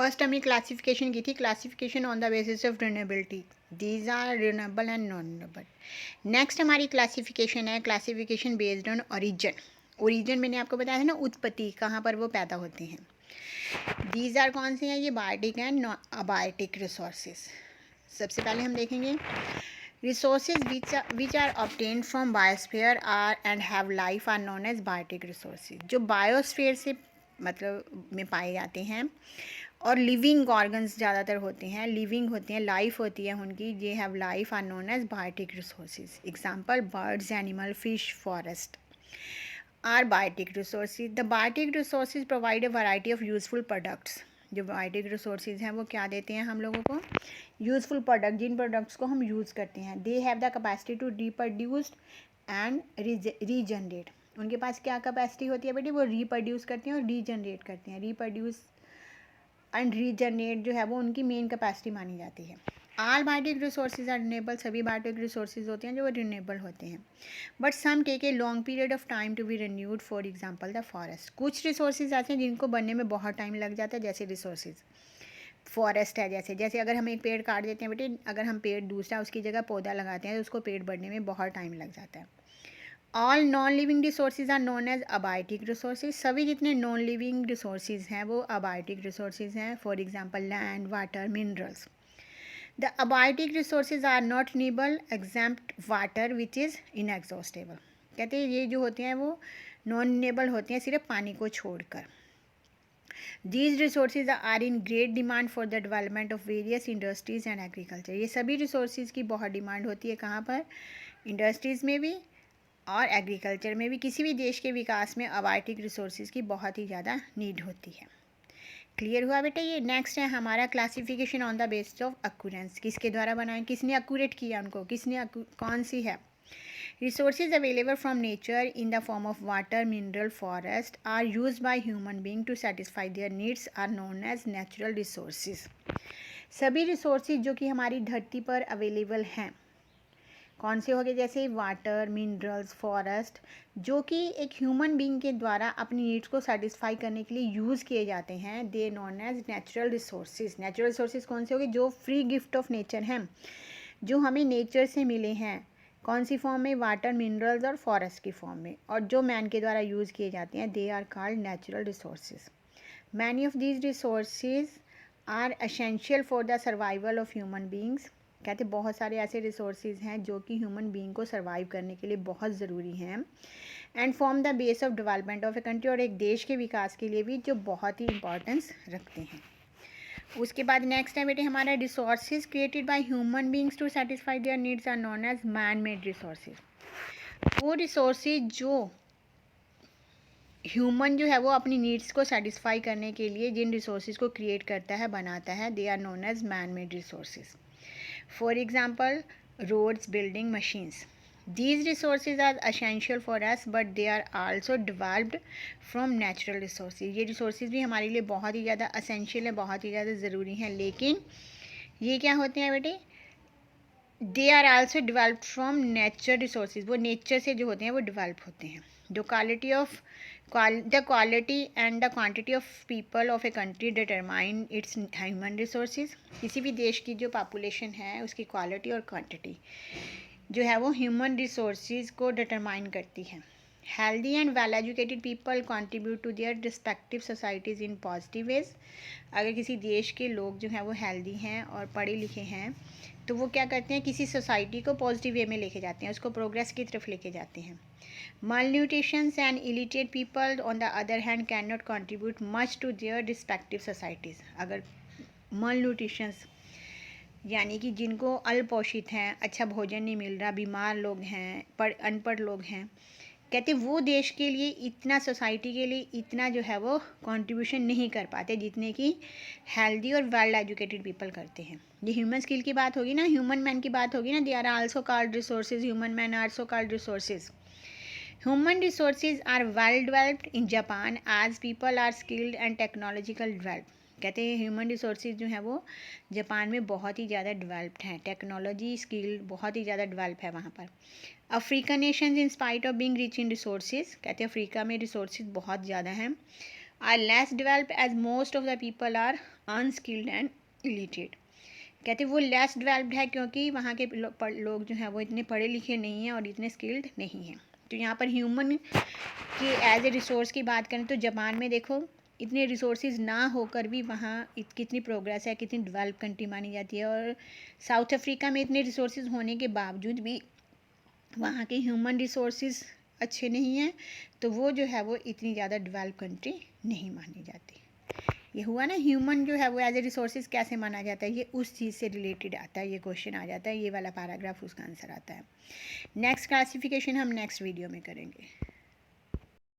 First हमने classification की थी, classification on the basis of renewability, these are renewable and non renewable. Next हमारी classification है classification based on origin. Origin मैंने आपको बताया था ना, उत्पत्ति, कहाँ पर वो पैदा होते हैं। दीज आर कौन से हैं ये, बायोटिक एंड अबायोटिक रिसोर्सेज। सबसे पहले हम देखेंगे resources which are obtained from biosphere are and have life are known as biotic resources। जो बायोस्फीयर से मतलब में पाए जाते हैं और लिविंग ऑर्गन्स ज़्यादातर होते हैं, लिविंग होते हैं, लाइफ होती है उनकी, ये have life are known as biotic resources. Example birds, animal, fish, forest are biotic resources. The biotic resources provide a variety of useful products. जो बायोटिक रिसोर्सेज हैं वो क्या देते हैं हम लोगों को, यूजफुल प्रोडक्ट, जिन प्रोडक्ट्स को हम यूज़ करते हैं। They have the capacity to reproduce and regenerate. उनके पास क्या कैपेसिटी होती है बेटी, वो रिप्रोड्यूस करते हैं और रीजनरेट करते हैं। रिप्रोड्यूस एंड रीजनरेट जो है वो उनकी मेन कैपेसिटी मानी जाती है। All biotic resources are renewable, सभी बायोटिक रिसोर्सेज होते हैं जो रिन्यूएबल होते हैं, but some take a long period of time to be renewed. For example the forest. कुछ रिसोर्सेज ऐसे हैं जिनको बनने में बहुत टाइम लग जाता है, जैसे रिसोर्सेज फॉरेस्ट है। जैसे अगर हम एक पेड़ काट देते हैं बेटे, अगर हम पेड़ दूसरा उसकी जगह पौधा लगाते हैं तो उसको पेड़ बढ़ने में बहुत टाइम लग जाता है। All non living resources are known as abiotic resources. सभी जितने नॉन लिविंग रिसोर्सेज हैं वो अबायोटिक रिसोर्सेज हैं। For example land, water, minerals. The abiotic resources are not renewable exempt water which is inexhaustible. कहते हैं ये जो होते हैं वो नॉन रिन्यूएबल होते हैं सिर्फ पानी को छोड़कर। These resources are in great demand for the development of various industries and agriculture। ये सभी resources की बहुत डिमांड होती है, कहाँ पर, इंडस्ट्रीज़ में भी और एग्रीकल्चर में भी। किसी भी देश के विकास में अबायोटिक रिसोर्सेज की बहुत ही ज़्यादा नीड होती है। क्लियर हुआ बेटा ये। नेक्स्ट है हमारा classification on the basis of occurrence. किसके द्वारा बनाए, किसने अक्यूरेट किया उनको, किसने कौन सी है। Resources available from nature in the form of water, mineral, forest are used by human being to satisfy their needs are known as natural resources। सभी resources जो कि हमारी धरती पर अवेलेबल हैं, कौन से हो गए, जैसे वाटर, मिनरल्स, फॉरेस्ट, जो कि एक ह्यूमन बीइंग के द्वारा अपनी नीड्स को सेटिस्फाई करने के लिए यूज़ किए जाते हैं, they known as natural resources. Natural resources कौन से हो गए, जो फ्री गिफ्ट ऑफ नेचर हैं, जो हमें नेचर से मिले हैं। कौन सी फॉर्म में, वाटर, मिनरल्स और फॉरेस्ट की फॉर्म में, और जो मैन के द्वारा यूज़ किए जाते हैं, they are called natural resources. Many of these resources are essential for the survival of human beings. कहते बहुत सारे ऐसे रिसोर्सेज हैं जो कि ह्यूमन बींग को सर्वाइव करने के लिए बहुत ज़रूरी हैं, and form the base of development of a country, और एक देश के विकास के लिए भी जो बहुत ही इंपॉर्टेंस रखते हैं। उसके बाद नेक्स्ट है बेटे हमारा resources created by human beings to satisfy their needs are known as man made resources. वो रिसोर्सेज जो ह्यूमन जो है वो अपनी नीड्स को सेटिस्फाई करने के लिए जिन रिसोर्सेज को क्रिएट करता है, बनाता है, they are known as man made resources. For example roads, building, machines. These resources are essential for us but they are also developed from natural resources। ये resources भी हमारे लिए बहुत ही ज़्यादा essential है, बहुत ही ज़्यादा ज़रूरी हैं, लेकिन ये क्या होते हैं बेटे, they are also developed from nature resources. वो नेचर से जो होते हैं वो डिवेल्प होते हैं। The quality and the quantity of people of a country determine its human resources. किसी भी देश की जो पॉपुलेशन है उसकी क्वालिटी और क्वांटिटी जो है वो ह्यूमन रिसोर्सेज को डिटरमाइन करती है। Healthy and well educated people contribute to their respective societies in positive ways. अगर किसी देश के लोग जो हैं वो हेल्दी हैं और पढ़े लिखे हैं तो वो क्या करते हैं, किसी सोसाइटी को पॉजिटिव वे में लेके जाते हैं, उसको प्रोग्रेस की तरफ लेके जाते हैं। malnutrition and illiterate people on the other hand can not contribute much to their respective societies. अगर malnutrition यानी कि जिनको अल्पोषित हैं, अच्छा भोजन नहीं मिल रहा, बीमार लोग हैं, अनपढ़ लोग हैं, कहते वो देश के लिए इतना, सोसाइटी के लिए इतना जो है वो कंट्रीब्यूशन नहीं कर पाते जितने कि हेल्दी और वेल एजुकेटेड पीपल करते हैं। ये ह्यूमन स्किल की बात होगी ना, ह्यूमन मैन की बात होगी ना, they are also called resources, human man are also called resources. Human resources are well developed in Japan as people are skilled and technological developed. कहते हैं ह्यूमन रिसोर्सेज जो है वो जापान में बहुत ही ज़्यादा डेवलप्ड हैं, टेक्नोलॉजी स्किल बहुत ही ज़्यादा डेवलप है वहाँ पर। African nations in spite of being rich in resources, कहते हैं अफ्रीका में रिसोर्सेज बहुत ज़्यादा हैं are less develop as most of the people are unskilled and illiterate. कहते वो लेस डेवलप्ड है क्योंकि वहाँ के लोग जो हैं वो इतने पढ़े लिखे नहीं हैं और इतने स्किल्ड नहीं हैं। तो यहाँ पर ह्यूमन के एज ए रिसोर्स की बात करें तो जापान में देखो इतने रिसोर्सेज ना होकर भी वहाँ कितनी प्रोग्रेस है, कितनी डेवलप कंट्री मानी जाती है। और साउथ अफ्रीका में इतने रिसोर्सेज होने के बावजूद भी वहाँ के ह्यूमन रिसोर्सेज अच्छे नहीं हैं, तो वो जो है वो इतनी ज़्यादा डेवलप कंट्री नहीं मानी जाती। ये हुआ ना, ह्यूमन जो है वो एज ए रिसोर्सेज कैसे माना जाता है, ये उस चीज़ से रिलेटेड आता है, ये क्वेश्चन आ जाता है, ये वाला पैराग्राफ उसका आंसर आता है। नेक्स्ट क्लासिफिकेशन हम नेक्स्ट वीडियो में करेंगे।